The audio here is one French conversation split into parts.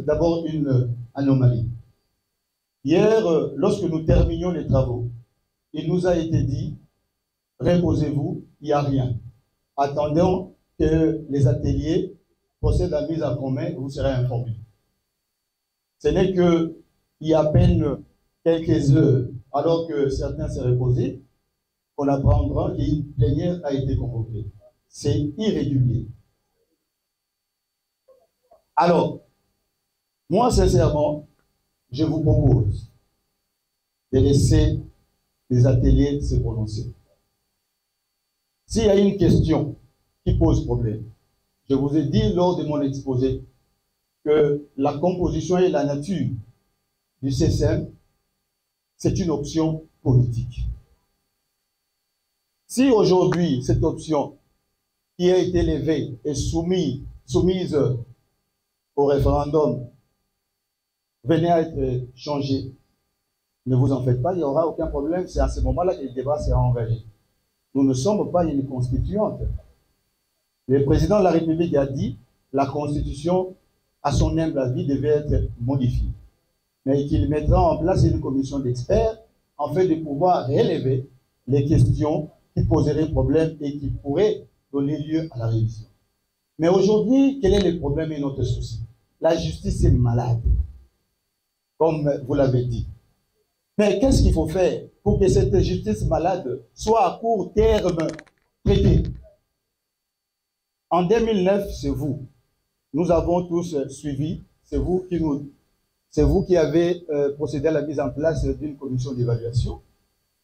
d'abord une anomalie. Hier, lorsque nous terminions les travaux, il nous a été dit, reposez-vous, il n'y a rien. Attendons que les ateliers procèdent à la mise en commun, vous serez informés. Ce n'est qu'il y a à peine quelques heures, alors que certains s'est reposés, qu'on apprendra qu'une plénière a été convoquée. C'est irrégulier. Alors, moi, sincèrement, je vous propose de laisser les ateliers se prononcer. S'il y a une question qui pose problème, je vous ai dit lors de mon exposé que la composition et la nature du CSM, c'est une option politique. Si aujourd'hui, cette option qui a été levée est soumise au référendum venait à être changée, ne vous en faites pas, il n'y aura aucun problème, c'est à ce moment-là que le débat sera engagé. Nous ne sommes pas une constituante. Le président de la République a dit que la Constitution, à son humble avis, devait être modifiée. Mais qu'il mettra en place une commission d'experts en fait de pouvoir relever les questions qui poseraient problème et qui pourraient donner lieu à la révision. Mais aujourd'hui, quel est le problème et notre souci? La justice est malade, comme vous l'avez dit. Mais qu'est-ce qu'il faut faire pour que cette justice malade soit à court terme traitée? En 2009, c'est vous. Nous avons tous suivi, c'est vous qui avez procédé à la mise en place d'une commission d'évaluation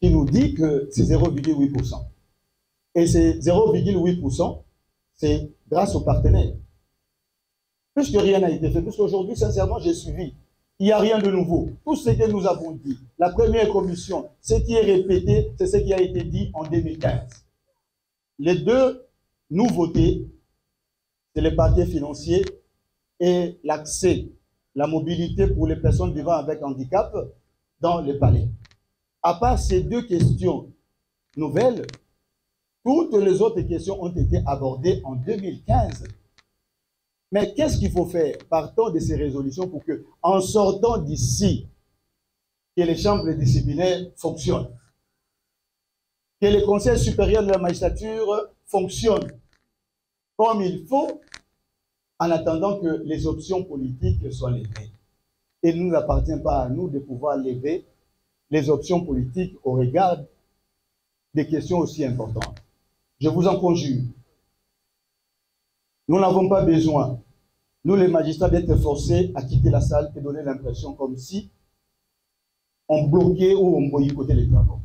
qui nous dit que c'est 0,8%. Et ces 0,8%, c'est grâce aux partenaires. Puisque rien n'a été fait, puisqu'aujourd'hui, sincèrement, j'ai suivi. Il n'y a rien de nouveau. Tout ce que nous avons dit, la première commission, ce qui est répété, c'est ce qui a été dit en 2015. Les deux nouveautés, c'est les parquets financiers et l'accès, la mobilité pour les personnes vivant avec handicap dans les palais. À part ces deux questions nouvelles, toutes les autres questions ont été abordées en 2015. Mais qu'est-ce qu'il faut faire? Partons de ces résolutions pour que, en sortant d'ici, que les chambres disciplinaires fonctionnent, que le Conseil supérieur de la magistrature fonctionne comme il faut, en attendant que les options politiques soient levées. Et il ne nous appartient pas à nous de pouvoir lever les options politiques au regard des questions aussi importantes. Je vous en conjure. Nous n'avons pas besoin, nous les magistrats, d'être forcés à quitter la salle et donner l'impression comme si on bloquait ou on boycottait les travaux.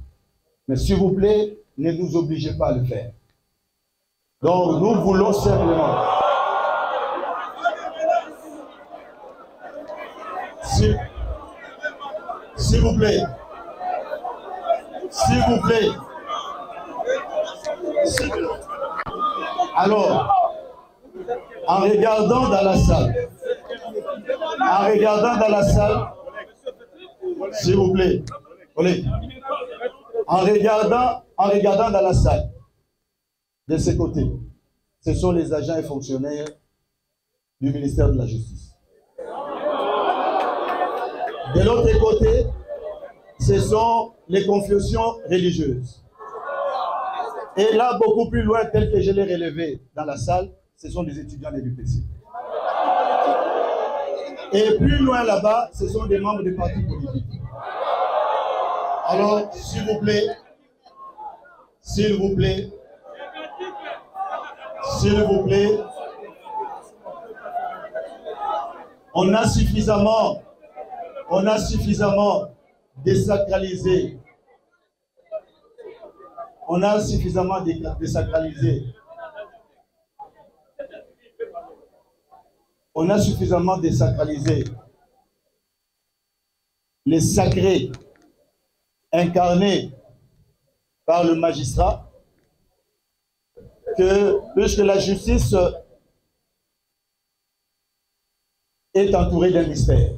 Mais s'il vous plaît, ne nous obligez pas à le faire. Donc nous voulons simplement... S'il vous plaît. S'il vous plaît. Alors, en regardant dans la salle, s'il vous plaît, en regardant dans la salle, de ce côté, ce sont les agents et fonctionnaires du ministère de la Justice. De l'autre côté, ce sont les confessions religieuses. Et là, beaucoup plus loin, tel que je l'ai relevé dans la salle, ce sont des étudiants de l'UPC. Et plus loin là-bas, ce sont des membres des partis politiques. Alors, s'il vous plaît, on a suffisamment désacralisé. On a suffisamment désacralisé. On a suffisamment désacralisé les sacrés incarnés par le magistrat, que puisque la justice est entourée d'un mystère.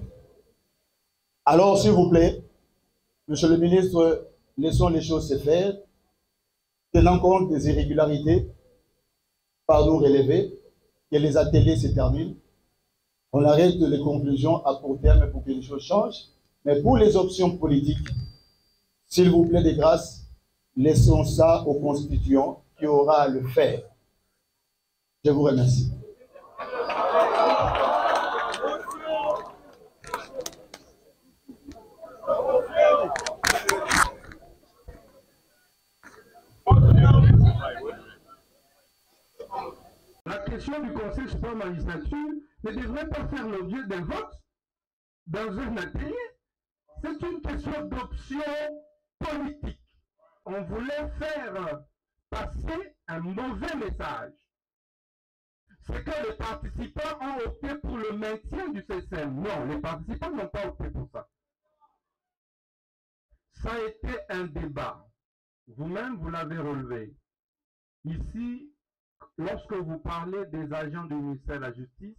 Alors, s'il vous plaît, Monsieur le ministre, laissons les choses se faire, tenant compte des irrégularités par nous relevées, que les ateliers se terminent, On arrête les conclusions à court terme pour que les choses changent. Mais pour les options politiques, s'il vous plaît de grâce, laissons ça aux constituants qui aura à le faire. Je vous remercie. La question du Conseil suprême magistrature ne devrait pas faire l'objet d'un vote dans un atelier. C'est une question d'option politique. On voulait faire passer un mauvais message. C'est que les participants ont opté pour le maintien du CSM. Non, les participants n'ont pas opté pour ça. Ça a été un débat. Vous-même, vous l'avez relevé. Ici, lorsque vous parlez des agents du ministère de la Justice,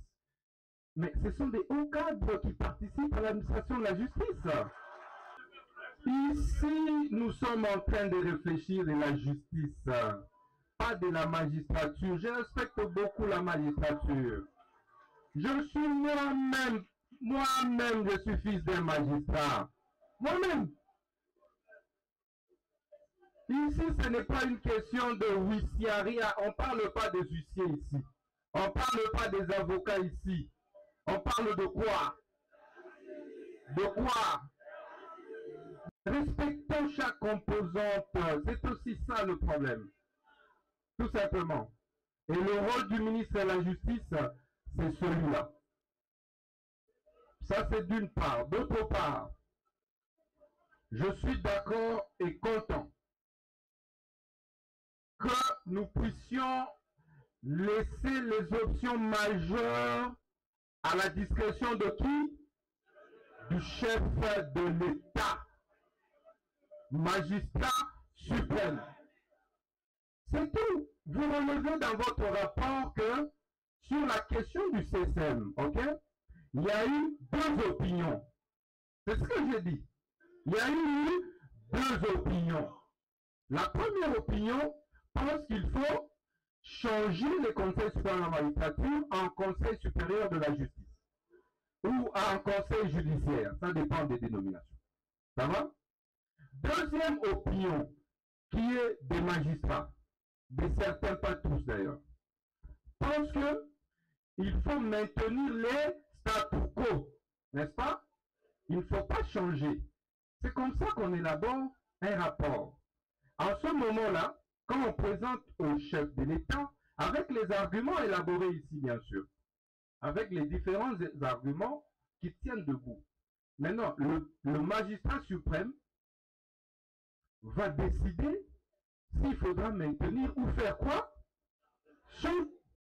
mais ce sont des hauts cadres qui participent à l'administration de la justice. Ici, nous sommes en train de réfléchir de la justice, pas de la magistrature. Je respecte beaucoup la magistrature. Je suis moi-même, je suis fils d'un magistrat. Moi-même. Ici, ce n'est pas une question de huissiaria. On ne parle pas des huissiers ici. On ne parle pas des avocats ici. On parle de quoi? De quoi? Respectons chaque composante. C'est aussi ça le problème. Tout simplement. Et le rôle du ministre de la Justice, c'est celui-là. Ça, c'est d'une part. D'autre part, je suis d'accord et content que nous puissions laisser les options majeures à la discrétion de qui? Du chef de l'État, magistrat suprême. C'est tout. Vous relevez dans votre rapport que sur la question du CSM, ok, il y a eu deux opinions. C'est ce que j'ai dit. Il y a eu deux opinions. La première opinion pense qu'il faut changer le Conseil supérieur de la magistrature en Conseil supérieur de la justice ou en Conseil judiciaire. Ça dépend des dénominations. Ça va? Deuxième opinion, qui est des magistrats, de certains, pas tous d'ailleurs, pense qu'il faut maintenir les statu quo, n'est-ce pas? Il ne faut pas changer. C'est comme ça qu'on élabore un rapport. En ce moment-là, quand on présente au chef de l'État, avec les arguments élaborés ici, bien sûr, avec les différents arguments qui tiennent debout. Maintenant, le magistrat suprême va décider s'il faudra maintenir ou faire quoi?